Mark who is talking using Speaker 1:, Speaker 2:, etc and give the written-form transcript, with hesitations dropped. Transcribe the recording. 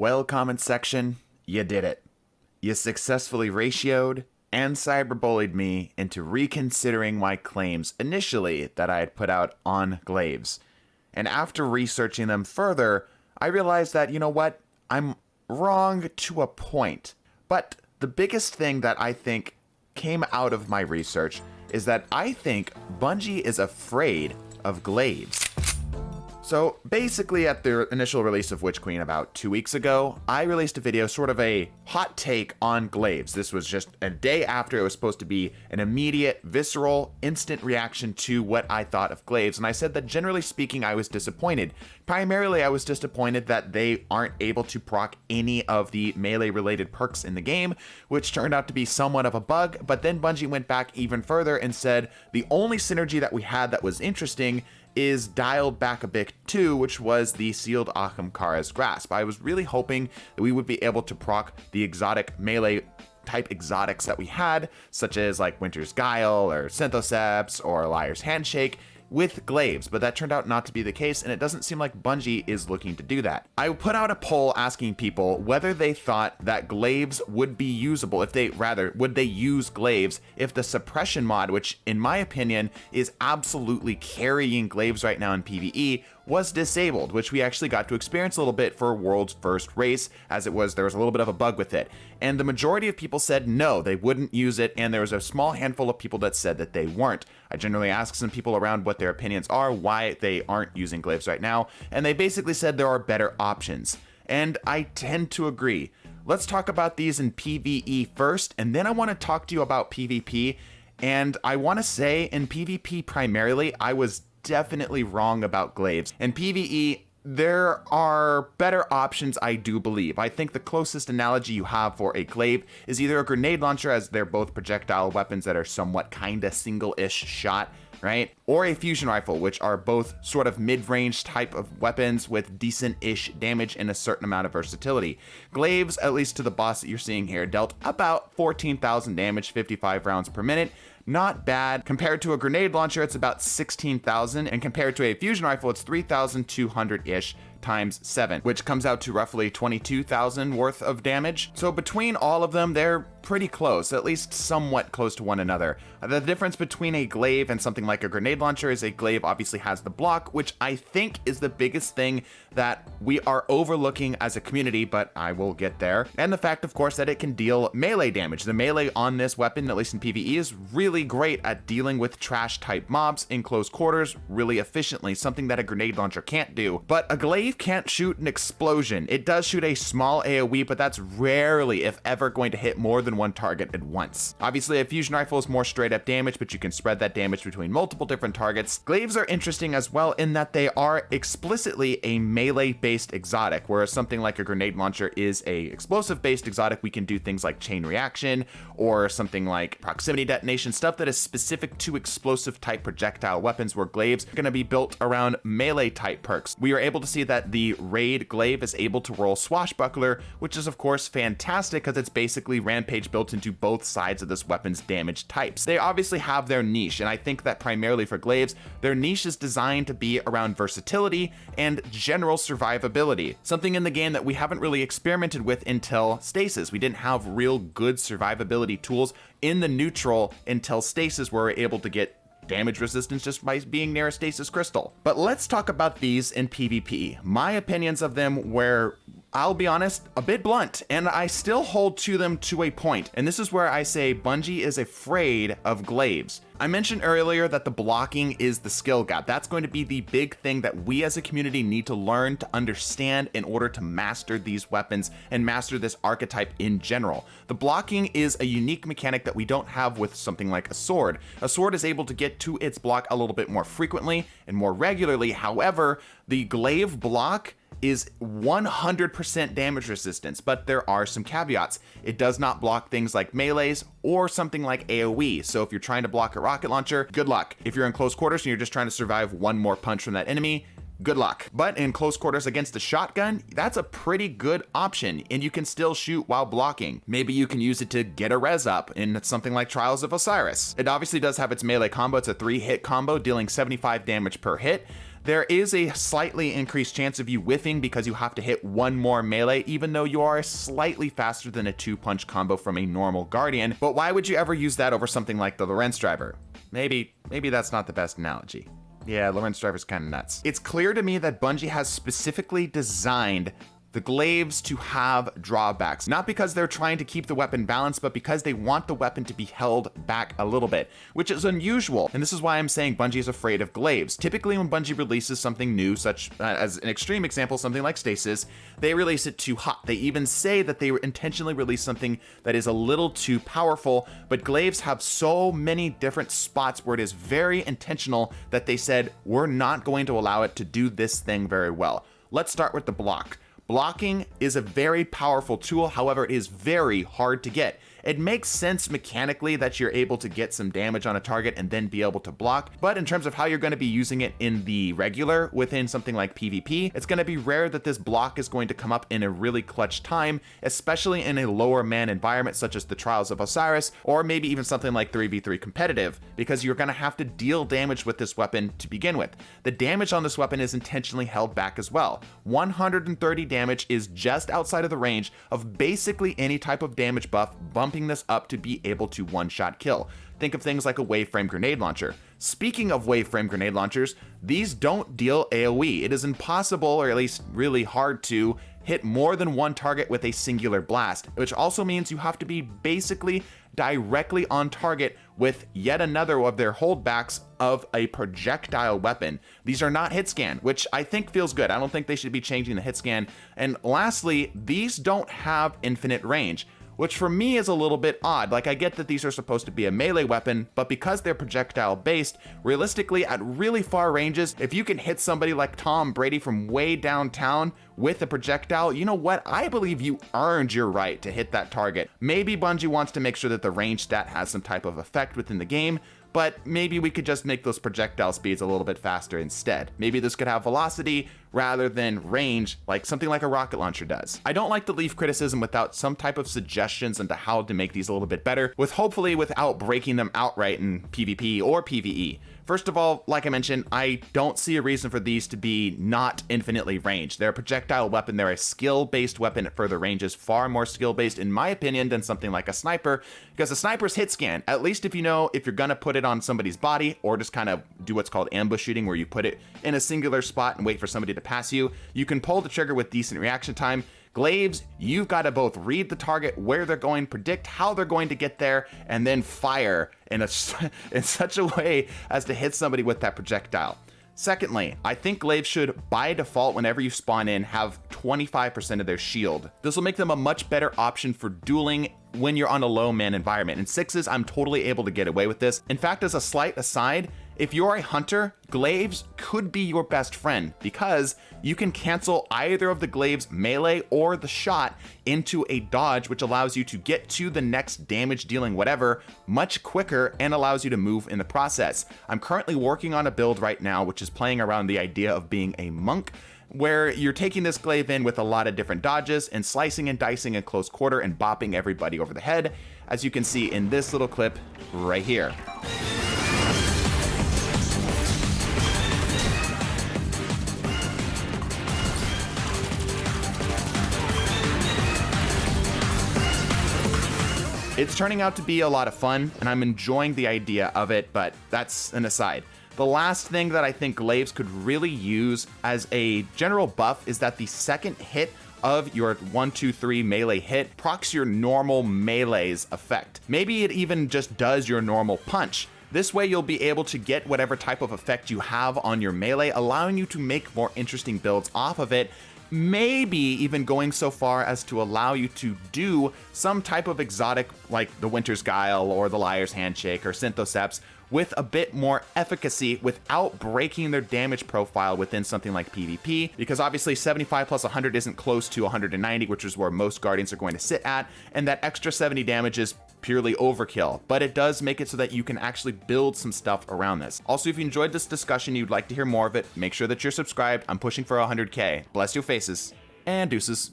Speaker 1: Well, comment section, you did it. You successfully ratioed and cyberbullied me into reconsidering my claims initially that I had put out on Glaives. And after researching them further, I realized that, you know what, I'm wrong to a point. But the biggest thing that I think came out of my research is that I think Bungie is afraid of Glaives. So basically at the initial release of Witch Queen about 2 weeks ago, I released a video, sort of a hot take on Glaives. This was just a day after it was supposed to be an immediate, visceral, instant reaction to what I thought of Glaives. And I said that generally speaking, I was disappointed. Primarily, I was disappointed that they aren't able to proc any of the melee related perks in the game, which turned out to be somewhat of a bug. But then Bungie went back even further and said the only synergy that we had that was interesting is dialed back a bit too, which was the sealed Ahamkara's Grasp. I was really hoping that we would be able to proc the exotic melee type exotics that we had, such as like Winter's Guile or Synthoceps or Liar's Handshake, with Glaives, but that turned out not to be the case, and it doesn't seem like Bungie is looking to do that. I put out a poll asking people whether they thought that Glaives would be usable, would they use Glaives if the suppression mod, which in my opinion is absolutely carrying Glaives right now in PvE, was disabled, which we actually got to experience a little bit for World's First Race, as there was a little bit of a bug with it. And the majority of people said no, they wouldn't use it, and there was a small handful of people that said that they weren't. I generally ask some people around what their opinions are, why they aren't using Glaives right now, and they basically said there are better options. And I tend to agree. Let's talk about these in PvE first, and then I want to talk to you about PvP. And I want to say in PvP primarily, I was definitely wrong about Glaives. In PvE, there are better options, I do believe. I think the closest analogy you have for a Glaive is either a grenade launcher, as they're both projectile weapons that are somewhat kinda single-ish shot, right? Or a fusion rifle, which are both sort of mid-range type of weapons with decent-ish damage and a certain amount of versatility. Glaives, at least to the boss that you're seeing here, dealt about 14,000 damage, 55 rounds per minute. Not bad. Compared to a grenade launcher, it's about 16,000, and compared to a fusion rifle, it's 3,200-ish times 7, which comes out to roughly 22,000 worth of damage. So between all of them, they're pretty close, at least somewhat close to one another. The difference between a Glaive and something like a grenade launcher is a Glaive obviously has the block, which I think is the biggest thing that we are overlooking as a community, but I will get there. And the fact, of course, that it can deal melee damage. The melee on this weapon, at least in PvE, is really great at dealing with trash type mobs in close quarters really efficiently, something that a grenade launcher can't do. But a Glaive can't shoot an explosion. It does shoot a small AoE, but that's rarely, if ever, going to hit more than one target at once. Obviously, a fusion rifle is more straight up damage, but you can spread that damage between multiple different targets. Glaives are interesting as well in that they are explicitly a melee based exotic, whereas something like a grenade launcher is a explosive based exotic. We can do things like chain reaction or something like proximity detonation, stuff that is specific to explosive type projectile weapons, where Glaives are going to be built around melee type perks. We are able to see that the raid Glaive is able to roll Swashbuckler, which is of course fantastic because it's basically Rampage built into both sides of this weapon's damage types. They obviously have their niche, and I think that primarily for Glaives, their niche is designed to be around versatility and general survivability, something in the game that we haven't really experimented with until Stasis. We didn't have real good survivability tools in the neutral until Stasis, where we're able to get damage resistance just by being near a stasis crystal. But let's talk about these in PvP. My opinions of them were, I'll be honest, a bit blunt, and I still hold to them to a point. And this is where I say Bungie is afraid of Glaives. I mentioned earlier that the blocking is the skill gap. That's going to be the big thing that we as a community need to learn to understand in order to master these weapons and master this archetype in general. The blocking is a unique mechanic that we don't have with something like a sword. A sword is able to get to its block a little bit more frequently and more regularly. However, the Glaive block is 100% damage resistance, but there are some caveats. It does not block things like melees or something like AoE. So if you're trying to block a rocket launcher, good luck. If you're in close quarters and you're just trying to survive one more punch from that enemy, good luck. But in close quarters against a shotgun, that's a pretty good option, and you can still shoot while blocking. Maybe you can use it to get a res up in something like Trials of Osiris. It obviously does have its melee combo. It's a 3-hit combo dealing 75 damage per hit. There is a slightly increased chance of you whiffing because you have to hit one more melee, even though you are slightly faster than a 2-punch combo from a normal Guardian. But why would you ever use that over something like the Lorentz Driver? Maybe that's not the best analogy. Yeah, Lorentz Driver's kind of nuts. It's clear to me that Bungie has specifically designed the glaives to have drawbacks, not because they're trying to keep the weapon balanced, but because they want the weapon to be held back a little bit, which is unusual. And this is why I'm saying Bungie is afraid of glaives. Typically when Bungie releases something new, such as an extreme example, something like Stasis, they release it too hot. They even say that they intentionally release something that is a little too powerful, but glaives have so many different spots where it is very intentional that they said, we're not going to allow it to do this thing very well. Let's start with the block. Blocking is a very powerful tool, however, it is very hard to get. It makes sense mechanically that you're able to get some damage on a target and then be able to block, but in terms of how you're going to be using it in the regular within something like PvP, it's going to be rare that this block is going to come up in a really clutch time, especially in a lower man environment such as the Trials of Osiris, or maybe even something like 3v3 competitive, because you're going to have to deal damage with this weapon to begin with. The damage on this weapon is intentionally held back as well. 130 damage is just outside of the range of basically any type of damage buff, bumping this up to be able to one-shot kill. Think of things like a waveframe grenade launcher. Speaking of waveframe grenade launchers, these don't deal AoE. It is impossible, or at least really hard to hit more than one target with a singular blast, which also means you have to be basically directly on target with yet another of their holdbacks of a projectile weapon. These are not hit scan, which I think feels good. I don't think they should be changing the hit scan. And lastly, these don't have infinite range, which for me is a little bit odd. Like, I get that these are supposed to be a melee weapon, but because they're projectile based, realistically at really far ranges, if you can hit somebody like Tom Brady from way downtown with a projectile, you know what? I believe you earned your right to hit that target. Maybe Bungie wants to make sure that the range stat has some type of effect within the game, but maybe we could just make those projectile speeds a little bit faster instead. Maybe this could have velocity rather than range, like something like a rocket launcher does. I don't like to leave criticism without some type of suggestions into how to make these a little bit better, hopefully without breaking them outright in PvP or PvE. First of all, like I mentioned, I don't see a reason for these to be not infinitely ranged. They're a projectile weapon, they're a skill-based weapon at further ranges, far more skill-based in my opinion than something like a sniper, because a sniper's hit scan, at least if you know if you're gonna put it on somebody's body, or just kind of do what's called ambush shooting, where you put it in a singular spot and wait for somebody to pass you, you can pull the trigger with decent reaction time. Glaives, you've got to both read the target, where they're going, predict how they're going to get there, and then fire in such a way as to hit somebody with that projectile. Secondly, I think Glaives should, by default, whenever you spawn in, have 25% of their shield. This will make them a much better option for dueling when you're on a low man environment. In sixes, I'm totally able to get away with this. In fact, as a slight aside, if you're a hunter, Glaives could be your best friend because you can cancel either of the Glaives melee or the shot into a dodge, which allows you to get to the next damage dealing whatever much quicker and allows you to move in the process. I'm currently working on a build right now, which is playing around the idea of being a monk, where you're taking this glaive in with a lot of different dodges and slicing and dicing in close quarter and bopping everybody over the head, as you can see in this little clip right here. It's turning out to be a lot of fun, and I'm enjoying the idea of it, but that's an aside. The last thing that I think Glaives could really use as a general buff is that the second hit of your 1-2-3 melee hit procs your normal melee's effect. Maybe it even just does your normal punch. This way you'll be able to get whatever type of effect you have on your melee, allowing you to make more interesting builds off of it, maybe even going so far as to allow you to do some type of exotic like the Winter's Guile or the Liar's Handshake or Synthoceps with a bit more efficacy without breaking their damage profile within something like PvP, because obviously 75 plus 100 isn't close to 190, which is where most Guardians are going to sit at, and that extra 70 damage is purely overkill, but it does make it so that you can actually build some stuff around this. Also, if you enjoyed this discussion, you'd like to hear more of it, make sure that you're subscribed. I'm pushing for 100K. Bless your faces, and deuces.